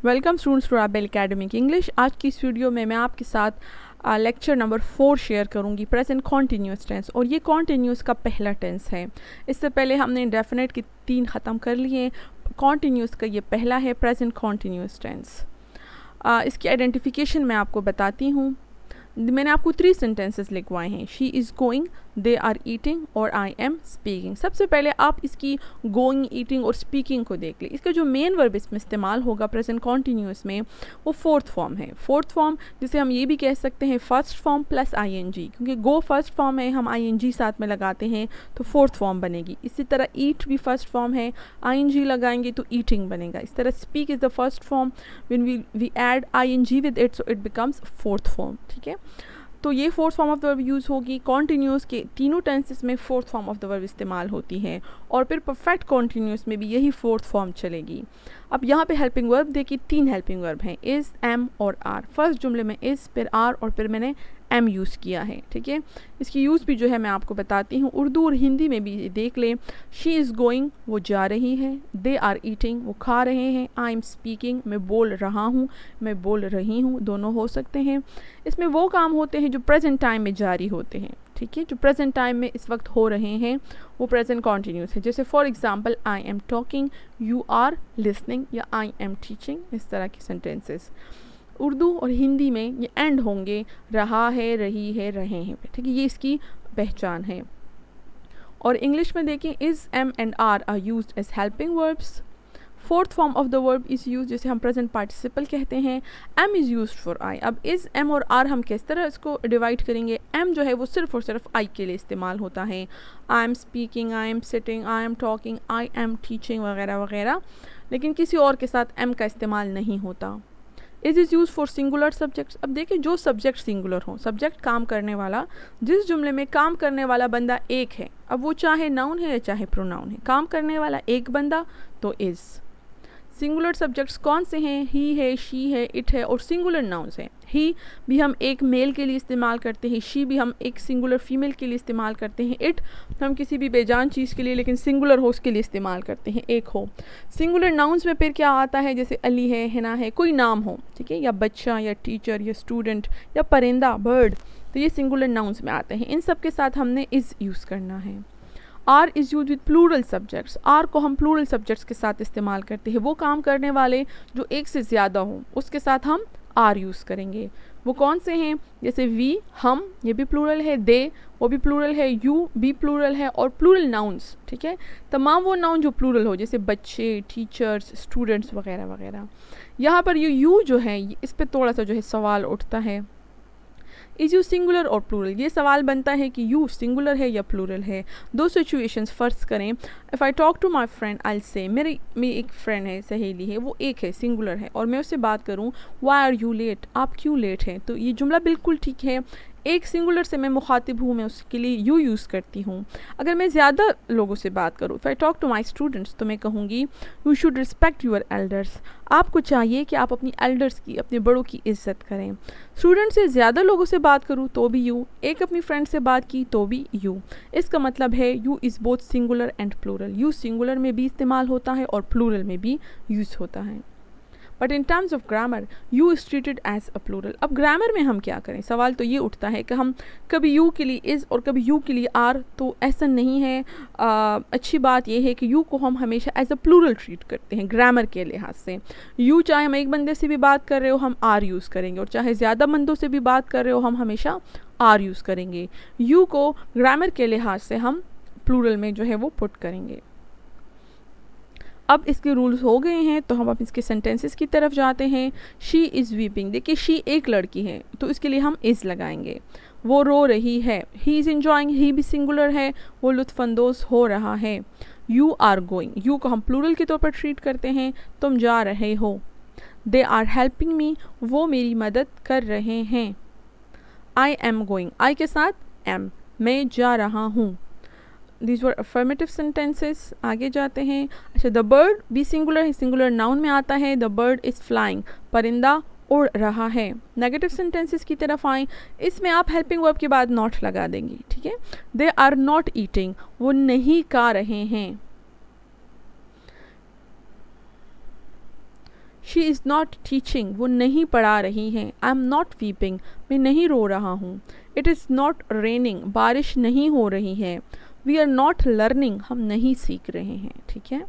Welcome students to Abel academic English. आज की इस वीडियो में मैं आपके साथ लेक्चर नंबर 4 शेयर करूंगी, प्रेजेंट कॉन्टीन्यूस टेंस। और ये कॉन्टीन्यूस का पहला टेंस है। इससे पहले हमने इंडेफिनिट की 3 ख़त्म कर लिए। कॉन्टीन्यूस का ये पहला है, प्रेजेंट कॉन्टीन्यूस टेंस। इसकी आइडेंटिफिकेशन मैं आपको बताती हूँ। मैंने आपको 3 सेंटेंसेस लिखवाए हैं, she is going, they are eating और आई एम स्पीकिंग। सबसे पहले आप इसकी गोइंग, ईटिंग और स्पीकिंग को देख लें। इसका जो मेन वर्ब इसमें इस्तेमाल होगा प्रेजेंट कॉन्टीन्यूस में, वो फोर्थ फॉर्म है। फोर्थ फॉर्म जिसे हम ये भी कह सकते हैं फर्स्ट फॉर्म प्लस आईएनजी, क्योंकि गो फर्स्ट फॉर्म है, हम आईएनजी साथ में लगाते हैं तो फोर्थ फॉर्म बनेगी। इसी तरह ईट भी फर्स्ट फॉर्म है, आईएनजी लगाएंगे तो ईटिंग बनेगा। इस तरह speak is the first form, when we add ING with it so it becomes fourth form. ठीक है, तो ये fourth form of the verb use होगी। कॉन्टीन्यूस के तीनों टेंसेस में fourth form of the verb इस्तेमाल होती है, और फिर परफेक्ट कॉन्टीन्यूस में भी यही फोर्थ फॉर्म चलेगी। अब यहाँ पे हेल्पिंग वर्ब देखिए, 3 हेल्पिंग वर्ब हैं, इज़, एम और आर। फर्स्ट जुमले में इज़, फिर आर और फिर मैंने एम यूज़ किया है। ठीक है, इसकी यूज़ भी जो है मैं आपको बताती हूँ। उर्दू और हिंदी में भी देख लें। शी इज़ गोइंग, वो जा रही है। दे आर ईटिंग, वो खा रहे हैं। आई एम स्पीकिंग, मैं बोल रहा हूँ, मैं बोल रही हूँ, दोनों हो सकते हैं। इसमें वो काम होते हैं जो प्रेजेंट टाइम में जारी होते हैं। ठीक है, जो प्रेजेंट टाइम में इस वक्त हो रहे हैं वो प्रेजेंट कॉन्टीन्यूस है। जैसे for example, I am talking, you are listening या आई एम टीचिंग, इस तरह के सेंटेंसेस। उर्दू और हिंदी में ये एंड होंगे, रहा है, रही है, रहे हैं। ठीक है, ये इसकी पहचान है। और इंग्लिश में देखें, is, am and are used as helping verbs. Fourth form of the verb is use, जैसे हम प्रेजेंट पार्टिसिपल कहते हैं। Am is use for I. अब इज़, एम और आर हम किस तरह इसको डिवाइड करेंगे? एम जो है वो सिर्फ और सिर्फ आई के लिए इस्तेमाल होता है। I am speaking, I am sitting, I am talking, I am teaching वगैरह वगैरह, लेकिन किसी और के साथ एम का इस्तेमाल नहीं होता। Is use for singular subjects. अब देखिए, जो सब्जेक्ट सिंगुलर हो, सब्जेक्ट काम करने वाला, जिस जुमले में काम करने वाला बंदा एक है, अब वो चाहे नाउन है या चाहे प्रोनाउन है, काम करने वाला एक बंदा तो इज़। सिंगुलर सब्जेक्ट्स कौन से हैं? ही है, शी है, इट है, और सिंगुलर नाउन्स हैं। ही भी हम एक मेल के लिए इस्तेमाल करते हैं, शी भी हम एक सिंगुलर फीमेल के लिए इस्तेमाल करते हैं, इट हम किसी भी बेजान चीज़ के लिए लेकिन सिंगुलर हो उसके लिए इस्तेमाल करते हैं, एक हो। सिंगुलर नाउन्स में फिर क्या आता है? जैसे अली है, हिना है, कोई नाम हो, ठीक है, या बच्चा या टीचर या स्टूडेंट या परिंदा, बर्ड, तो ये सिंगुलर नाउन्स में आते हैं। इन सब के साथ हमने इज़ यूज़ करना है। Are is use with plural subjects. Are को हम प्लूरल सब्जेक्ट्स के साथ इस्तेमाल करते हैं। वो काम करने वाले जो एक से ज़्यादा हों उसके साथ हम आर यूज़ करेंगे। वो कौन से हैं? जैसे वी, हम, ये भी प्लूरल है। दे, वो भी प्लूरल है। यू भी प्लूरल है। और प्लूरल नाउन्स, ठीक है, तमाम वो नाउन जो प्लूरल हो, जैसे बच्चे, टीचर्स, स्टूडेंट्स वगैरह वगैरह। यहाँ पर ये यू जो है, इस पर थोड़ा सा जो है सवाल उठता है, इज़ यू सिंगुलर और प्लूरल? ये सवाल बनता है कि यू सिंगुलर है या प्लूरल है। 2 सिचुएशंस फर्स्ट करें। If I talk to my friend, I say, मेरी एक फ्रेंड है, सहेली है, वो एक है, सिंगुलर है, और मैं उससे बात करूँ, वाई आर यू लेट, आप क्यों लेट हैं, तो ये जुमला बिल्कुल ठीक है। एक सिंगुलर से मैं मुखातिब हूँ, मैं उसके लिए यू यूज़ करती हूँ। अगर मैं ज़्यादा लोगों से बात करूँ, if I talk to my students, तो मैं कहूँगी you should respect your elders. आपको चाहिए कि आप अपनी एल्डर्स की, अपने बड़ों की इज्जत करें। स्टूडेंट से ज़्यादा लोगों से बात करूँ तो भी यू, एक अपनी फ्रेंड से बात की तो भी यू। इसका मतलब है you is both singular and plural. You singular में भी इस्तेमाल होता है और प्लूरल में भी यूज़ होता है। But in terms of grammar, you is treated as a plural. अब ग्रामर में हम क्या करें? सवाल तो ये उठता है कि हम कभी यू के लिए इज़ और कभी यू के लिए आर, तो ऐसा नहीं है। अच्छी बात यह है कि यू को हम हमेशा एज अ प्लूरल ट्रीट करते हैं ग्रामर के लिहाज से। यू चाहे हम एक बंदे से भी बात कर रहे हो हम आर यूज़ करेंगे, और चाहे ज़्यादा बंदों से भी बात कर रहे हो हम हमेशा आर यूज़ करेंगे। यू को ग्रामर के लिहाज से हम प्लूरल में जो है वो पुट करेंगे। अब इसके रूल्स हो गए हैं, तो हम अब इसके सेंटेंसेस की तरफ जाते हैं। शी इज़ वीपिंग, देखिए शी एक लड़की है तो इसके लिए हम इज़ लगाएंगे। वो रो रही है, ही इज़ इंजॉइंग, ही भी सिंगुलर है, वो लुत्फ़अंदोज़ हो रहा है। यू आर गोइंग, यू को हम प्लूरल के तौर पर ट्रीट करते हैं, तुम जा रहे हो। दे आर हेल्पिंग मी, वो मेरी मदद कर रहे हैं। आई एम गोइंग, आई के साथ एम, मैं जा रहा हूँ। These were affirmative sentences। आगे जाते हैं। अच्छा, द बर्ड भी सिंगुलर है, सिंगुलर नाउन में आता है। द बर्ड इज़ फ्लाइंग, परिंदा उड़ रहा है। नेगेटिव सेंटेंसेस की तरफ आएँ। इसमें आप हेल्पिंग वर्ब के बाद नॉट लगा देंगी, ठीक है। दे आर नॉट ईटिंग, वो नहीं खा रहे हैं। शी इज़ नॉट टीचिंग, वो नहीं पढ़ा रही हैं। आई एम नॉट वीपिंग, मैं नहीं रो रहा हूँ। इट इज़ नॉट रेनिंग, बारिश नहीं हो रही है। वी आर नॉट लर्निंग, हम नहीं सीख रहे हैं। ठीक है,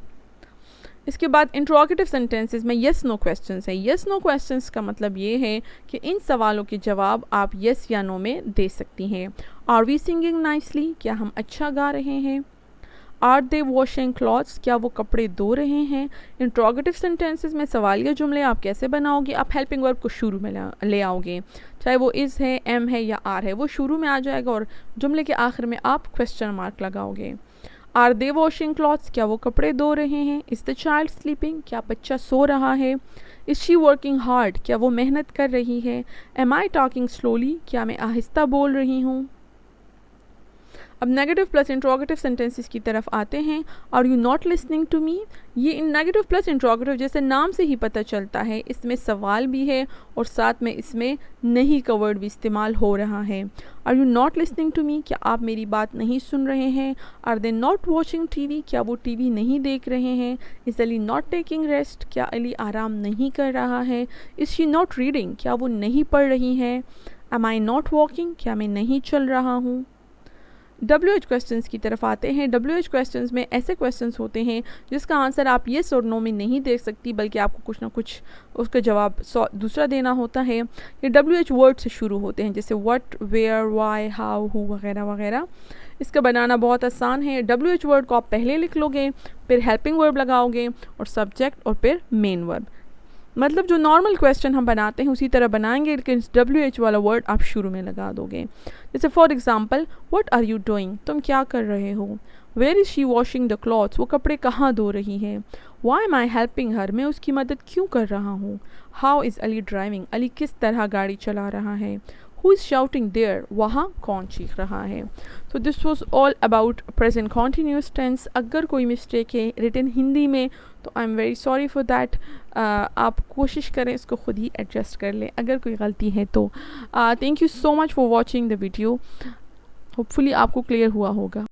इसके बाद इंट्रोगेटिव सेंटेंसेस में येस नो क्वेश्चंस है। येस नो क्वेश्चंस का मतलब ये है कि इन सवालों के जवाब आप येस या नो में दे सकती हैं। आर वी सिंगिंग नाइसली, क्या हम अच्छा गा रहे हैं। आर दे वॉशिंग क्लॉथ्स, क्या वो कपड़े धो रहे हैं। इंट्रोगेटिव सेंटेंसेस में सवालिया जुमले आप कैसे बनाओगे, आप हेल्पिंग वर्ब को शुरू में ले आओगे, चाहे वो इज़ है, एम है या आर है, वो शुरू में आ जाएगा और जुमले के आखिर में आप क्वेश्चन मार्क लगाओगे। आर दे वॉशिंग क्लॉथ्स, क्या वो कपड़े धो रहे हैं। इज़ द चाइल्ड स्लीपिंग, क्या बच्चा सो रहा है। इज़ शी वर्किंग हार्ड, क्या वो मेहनत कर रही है। एम आई टॉकिंग स्लोली, क्या मैं आहिस्ता बोल रही हूँ। अब नेगेटिव प्लस इंट्रोगेटिव सेंटेंसेस की तरफ आते हैं। Are you not listening to me, ये इन नेगेटिव प्लस इंट्रोगेटिव जैसे नाम से ही पता चलता है, इसमें सवाल भी है और साथ में इसमें नहीं का वर्ड भी इस्तेमाल हो रहा है। Are you not listening to me, क्या आप मेरी बात नहीं सुन रहे हैं। Are they not watching TV, क्या वो टीवी नहीं देख रहे हैं। Is Ali not taking rest, क्या अली आराम नहीं कर रहा है। इज़ शी नॉट रीडिंग, क्या वो नहीं पढ़ रही है। एम आई नॉट वॉकिंग, क्या मैं नहीं चल रहा हूँ। WH क्वेश्चंस की तरफ आते हैं। WH क्वेश्चंस में ऐसे क्वेश्चंस होते हैं जिसका आंसर आप येस और नो में नहीं दे सकती, बल्कि आपको कुछ ना कुछ उसका जवाब दूसरा देना होता है। ये WH वर्ड से शुरू होते हैं, जैसे what, where, why, how, who वगैरह वगैरह। इसका बनाना बहुत आसान है। WH वर्ड को आप पहले लिख लोगे, फिर हेल्पिंग वर्ब लगाओगे और सब्जेक्ट और फिर मेन वर्ब। मतलब जो नॉर्मल क्वेश्चन हम बनाते हैं उसी तरह बनाएंगे, लेकिन WH वाला वर्ड आप शुरू में लगा दोगे। जैसे for example, what are you doing, तुम क्या कर रहे हो। Where is she washing the clothes, वो कपड़े कहाँ धो रही है। Why am I helping her, मैं उसकी मदद क्यों कर रहा हूँ। How is Ali driving, Ali किस तरह गाड़ी चला रहा है। हु इज़ शाउटिंग देयर, वहाँ कौन चीख रहा है। तो this was all about present continuous tense. अगर कोई मिस्टेक है रिटन हिंदी में तो I am very sorry for that. आप कोशिश करें इसको खुद ही एडजस्ट कर लें अगर कोई गलती है तो। Thank you so much for watching the video. Hopefully आपको क्लियर हुआ होगा।